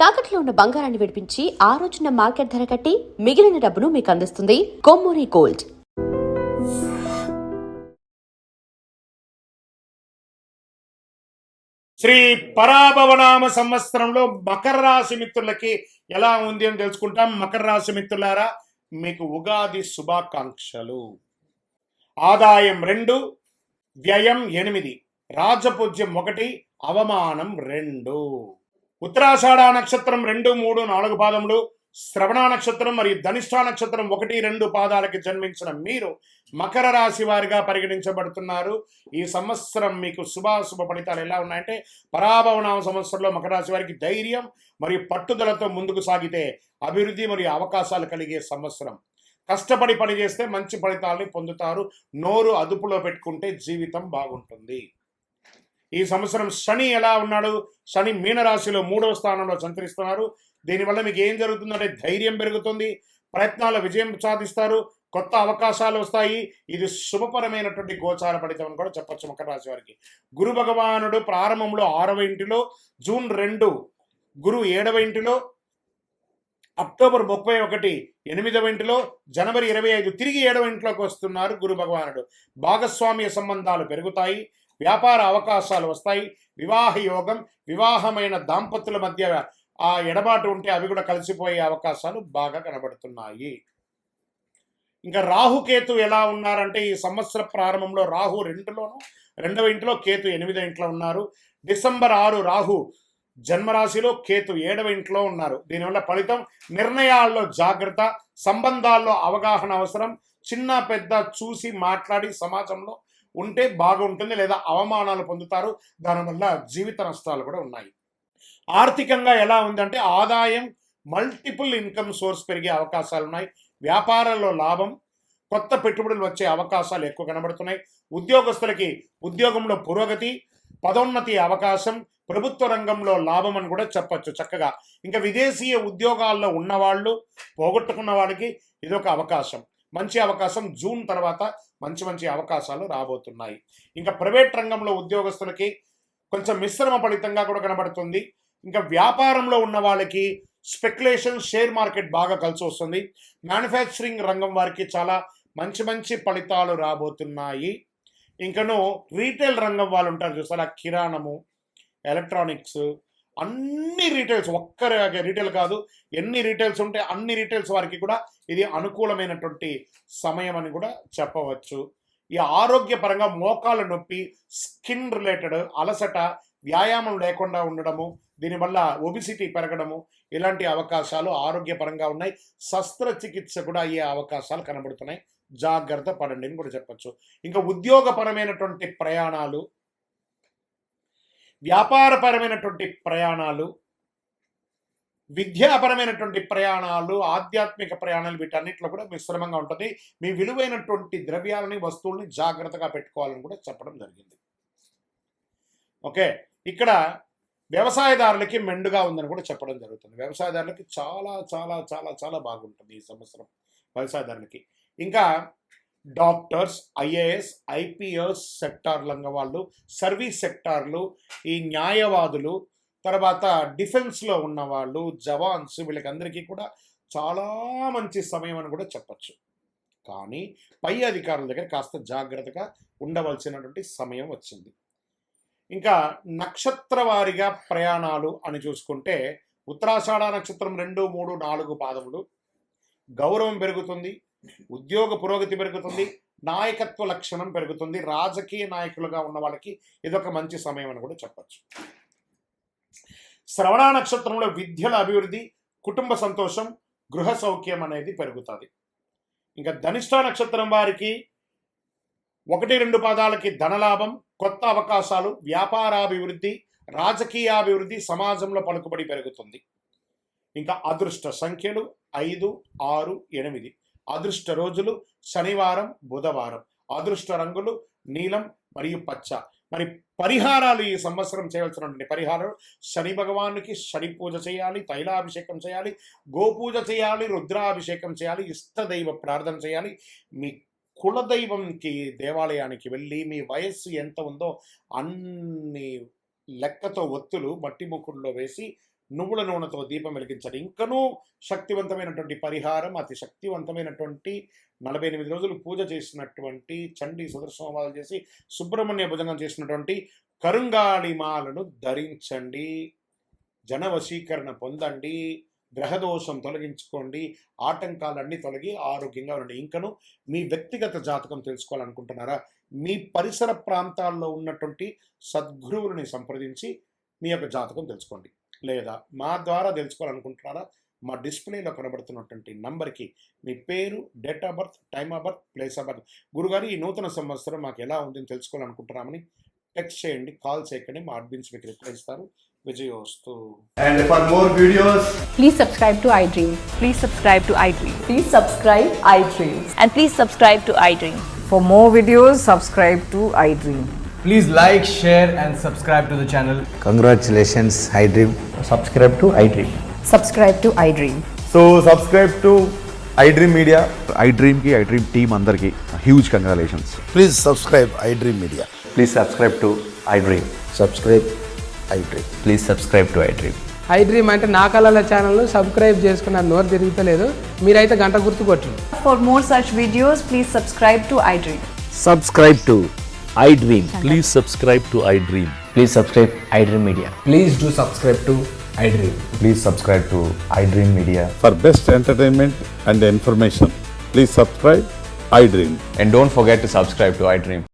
తాకట్లో ఉన్న బంగారాన్ని విడిపించి ఆ రోజున మార్కెట్ ధర కట్టి మిగిలిన డబ్బును మీకు అందిస్తుంది కొమ్మూరి గోల్డ్. శ్రీ పరాభవనామ సంవత్సరంలో మకర రాశి మిత్రులకి ఎలా ఉంది అని తెలుసుకుంటాం. మకర రాశి మిత్రులారా, మీకు ఉగాది శుభాకాంక్షలు. ఆదాయం 2, వ్యయం 8, రాజపూజ్యం 1, అవమానం 2. ఉత్తరాషాఢ నక్షత్రం 2, 3, 4 పాదములు, శ్రవణ నక్షత్రం మరియు ధనిష్ఠా నక్షత్రం 1, 2 పాదాలకి జన్మించిన మీరు మకర రాశి వారిగా పరిగణించబడుతున్నారు. ఈ సంవత్సరం మీకు శుభాశుభ ఫలితాలు ఎలా ఉన్నాయంటే, పరాభవనామ సంవత్సరంలో మకర రాశి వారికి ధైర్యం మరియు పట్టుదలతో ముందుకు సాగితే అభివృద్ధి మరియు అవకాశాలు కలిగే సంవత్సరం. కష్టపడి పనిచేస్తే మంచి ఫలితాలని పొందుతారు. నోరు అదుపులో పెట్టుకుంటే జీవితం బాగుంటుంది. ఈ సంవత్సరం శని ఎలా ఉన్నాడు? శని మీనరాశిలో 3వ స్థానంలో సంచరిస్తున్నారు. దీనివల్ల మీకు ఏం జరుగుతుందంటే, ధైర్యం పెరుగుతుంది, ప్రయత్నాల విజయం సాధిస్తారు, కొత్త అవకాశాలు వస్తాయి. ఇది శుభపరమైనటువంటి గోచార ఫలితం అని కూడా చెప్పచ్చు మకర రాశి వారికి. గురు భగవానుడు ప్రారంభంలో 6వ ఇంటిలో, జూన్ 2 గురు 7వ ఇంటిలో, అక్టోబర్ 31 8వ ఇంటిలో, జనవరి 25 తిరిగి 7వ ఇంట్లోకి వస్తున్నారు గురు భగవానుడు. భాగస్వామ్య సంబంధాలు పెరుగుతాయి, వ్యాపార అవకాశాలు వస్తాయి, వివాహ యోగం, వివాహమైన దాంపత్యుల మధ్య ఆ ఎడబాటు ఉంటే అవి కూడా కలిసిపోయే అవకాశాలు బాగా కనబడుతున్నాయి. ఇంకా రాహుకేతు ఎలా ఉన్నారంటే, ఈ సంవత్సర ప్రారంభంలో రాహు 2వ ఇంట్లో, కేతు 8వ ఇంట్లో ఉన్నారు. డిసెంబర్ 6 రాహు జన్మరాశిలో, కేతు 7వ ఇంట్లో ఉన్నారు. దీనివల్ల ఫలితం నిర్ణయాల్లో జాగ్రత్త, సంబంధాల్లో అవగాహన అవసరం, చిన్న పెద్ద చూసి మాట్లాడి సమాజంలో ఉంటే బాగుంటుంది, లేదా అవమానాలు పొందుతారు. దానివల్ల జీవిత నష్టాలు కూడా ఉన్నాయి. ఆర్థికంగా ఎలా ఉందంటే, ఆదాయం, మల్టిపుల్ ఇన్కమ్ సోర్స్ పెరిగే అవకాశాలు ఉన్నాయి. వ్యాపారంలో లాభం, కొత్త పెట్టుబడులు వచ్చే అవకాశాలు ఎక్కువ కనబడుతున్నాయి. ఉద్యోగస్తులకి ఉద్యోగంలో పురోగతి, పదోన్నతి అవకాశం, ప్రభుత్వ రంగంలో లాభం అని కూడా చెప్పచ్చు చక్కగా. ఇంకా విదేశీయ ఉద్యోగాల్లో ఉన్నవాళ్ళు, పోగొట్టుకున్న వాళ్ళకి ఇదొక అవకాశం, మంచి అవకాశం. జూన్ తర్వాత మంచి మంచి అవకాశాలు రాబోతున్నాయి. ఇంకా ప్రైవేట్ రంగంలో ఉద్యోగస్తులకి కొంచెం మిశ్రమ ఫలితంగా కూడా కనబడుతుంది. ఇంకా వ్యాపారంలో ఉన్న వాళ్ళకి స్పెక్యులేషన్, షేర్ మార్కెట్ బాగా కలిసి వస్తుంది. మ్యానుఫ్యాక్చరింగ్ రంగం వారికి చాలా మంచి మంచి ఫలితాలు రాబోతున్నాయి. ఇంకను రీటైల్ రంగం వాళ్ళు ఉంటారు చూసారా, కిరాణము, ఎలక్ట్రానిక్స్, అన్ని రీటైల్స్, ఒక్క రీటైల్ కాదు, ఎన్ని రీటైల్స్ ఉంటే అన్ని రీటైల్స్ వారికి కూడా ఇది అనుకూలమైనటువంటి సమయం అని కూడా చెప్పవచ్చు. ఈ ఆరోగ్యపరంగా మోకాళ్ళ నొప్పి, స్కిన్ రిలేటెడ్ అలసట, వ్యాయామం లేకుండా ఉండడము, దీనివల్ల ఒబిసిటీ పెరగడము, ఇలాంటి అవకాశాలు ఆరోగ్యపరంగా ఉన్నాయి. శస్త్రచికిత్స కూడా అయ్యే అవకాశాలు కనబడుతున్నాయి. జాగ్రత్త పడండి అని కూడా చెప్పచ్చు. ఇంకా ఉద్యోగపరమైనటువంటి ప్రయాణాలు, వ్యాపారపరమైనటువంటి ప్రయాణాలు, విద్యాపరమైనటువంటి ప్రయాణాలు, ఆధ్యాత్మిక ప్రయాణాలు, వీటన్నిటిలో కూడా మిశ్రమంగా ఉంటుంది. మీ విలువైనటువంటి ద్రవ్యాలని, వస్తువుల్ని జాగ్రత్తగా పెట్టుకోవాలని కూడా చెప్పడం జరిగింది. ఓకే, ఇక్కడ వ్యవసాయదారులకి మెండుగా ఉందని కూడా చెప్పడం జరుగుతుంది. వ్యవసాయదారులకి చాలా చాలా చాలా చాలా బాగుంటుంది ఈ సంవత్సరం వ్యవసాయదారులకి. ఇంకా డాక్టర్స్, ఐఏఎస్, ఐపీఎస్ సెక్టార్లంగా వాళ్ళు, సర్వీస్ సెక్టార్లు, ఈ న్యాయవాదులు, తర్వాత డిఫెన్స్లో ఉన్నవాళ్ళు, జవాన్స్, వీళ్ళకందరికీ కూడా చాలా మంచి సమయం అని కూడా చెప్పచ్చు. కానీ పై అధికారుల దగ్గర కాస్త జాగ్రత్తగా ఉండవలసినటువంటి సమయం వచ్చింది. ఇంకా నక్షత్ర వారిగా ప్రయాణాలు అని చూసుకుంటే, ఉత్తరాషాఢ నక్షత్రం 2, 3, 4 పాదములు, గౌరవం పెరుగుతుంది, ఉద్యోగ పురోగతి పెరుగుతుంది, నాయకత్వ లక్షణం పెరుగుతుంది. రాజకీయ నాయకులుగా ఉన్న వాళ్ళకి ఇదొక మంచి సమయం అని కూడా చెప్పచ్చు. శ్రవణ నక్షత్రంలో విద్యల అభివృద్ధి, కుటుంబ సంతోషం, గృహ సౌఖ్యం అనేది పెరుగుతుంది. ఇంకా ధనిష్ఠా నక్షత్రం వారికి 1, 2 పాదాలకి ధనలాభం, కొత్త అవకాశాలు, వ్యాపారాభివృద్ధి, రాజకీయాభివృద్ధి, సమాజంలో పలుకుబడి పెరుగుతుంది. ఇంకా అదృష్ట సంఖ్యలు 5, 6, 8. అదృష్ట రోజులు శనివారం, బుధవారం. అదృష్ట రంగులు నీలం మరియు పచ్చ. మరి పరిహారాలు, ఈ సంవత్సరం చేయవలసినటువంటి పరిహారాలు: శని భగవానునికి శని పూజ చేయాలి, తైలాభిషేకం చేయాలి, గోపూజ చేయాలి, రుద్రాభిషేకం చేయాలి, ఇష్టదైవ ప్రార్థన చేయాలి. మీ కులదైవంకి దేవాలయానికి వెళ్ళి మీ వయస్సు ఎంత ఉందో అన్ని లెక్కతో ఒత్తులు మట్టి ముక్కుల్లో వేసి నువ్వుల నూనెతో దీపం వెలిగించండి. ఇంకనూ శక్తివంతమైనటువంటి పరిహారం, అతి శక్తివంతమైనటువంటి 48 రోజులు పూజ చేసినటువంటి చండీ సుదర్శనవాలు చేసి సుబ్రహ్మణ్య భుజంగం చేసినటువంటి కరుంగాళిమాలను ధరించండి. జనవశీకరణ పొందండి. గ్రహదోషం తొలగించుకోండి. ఆటంకాలన్నీ తొలగి ఆరోగ్యంగా ఉండండి. ఇంకను మీ వ్యక్తిగత జాతకం తెలుసుకోవాలనుకుంటున్నారా? మీ పరిసర ప్రాంతాల్లో ఉన్నటువంటి సద్గురువులని సంప్రదించి మీ యొక్క జాతకం తెలుసుకోండి. లేదా మా ద్వారా తెలుసుకోవాలనుకుంటున్నారా? మా డిస్ప్లేలో కనబడుతున్నటువంటి నంబర్కి మీ పేరు, date of birth, time of birth, place of birth, గురుగారు ఈ నూతన సంవత్సరం మాకు ఎలా ఉందని తెలుసుకోవాలనుకుంటున్నామని టెక్స్ట్ చేయండి, కాల్ చేయకండి. మా అడ్మిన్స్ మీకు రిప్లై ఇస్తారు. విజయోస్తు. And for more videos, Please subscribe to iDream. Please subscribe to iDream. Please subscribe iDream. And please subscribe to iDream. For more videos, subscribe to iDream. please like, share and subscribe to the channel. Congratulations, iDream. subscribe to iDream. Subscribe to iDream. So subscribe to iDream Media. iDream की iDream team अंदर की huge congratulations. Please subscribe iDream Media. Please subscribe to iDream. Subscribe iDream. Please subscribe to iDream. iDream అంటే నా కళల channel subscribe చేసుకున్న నోరు తిరుగుతలేదు, మీరైతే గంట గుర్తు కొట్టండి. For more such videos, please subscribe to iDream. Subscribe to iDream. Please subscribe to iDream. Please subscribe iDream Media. Please do subscribe to iDream. Please subscribe to iDream Media. For best entertainment and information, please subscribe iDream. And don't forget to subscribe to iDream.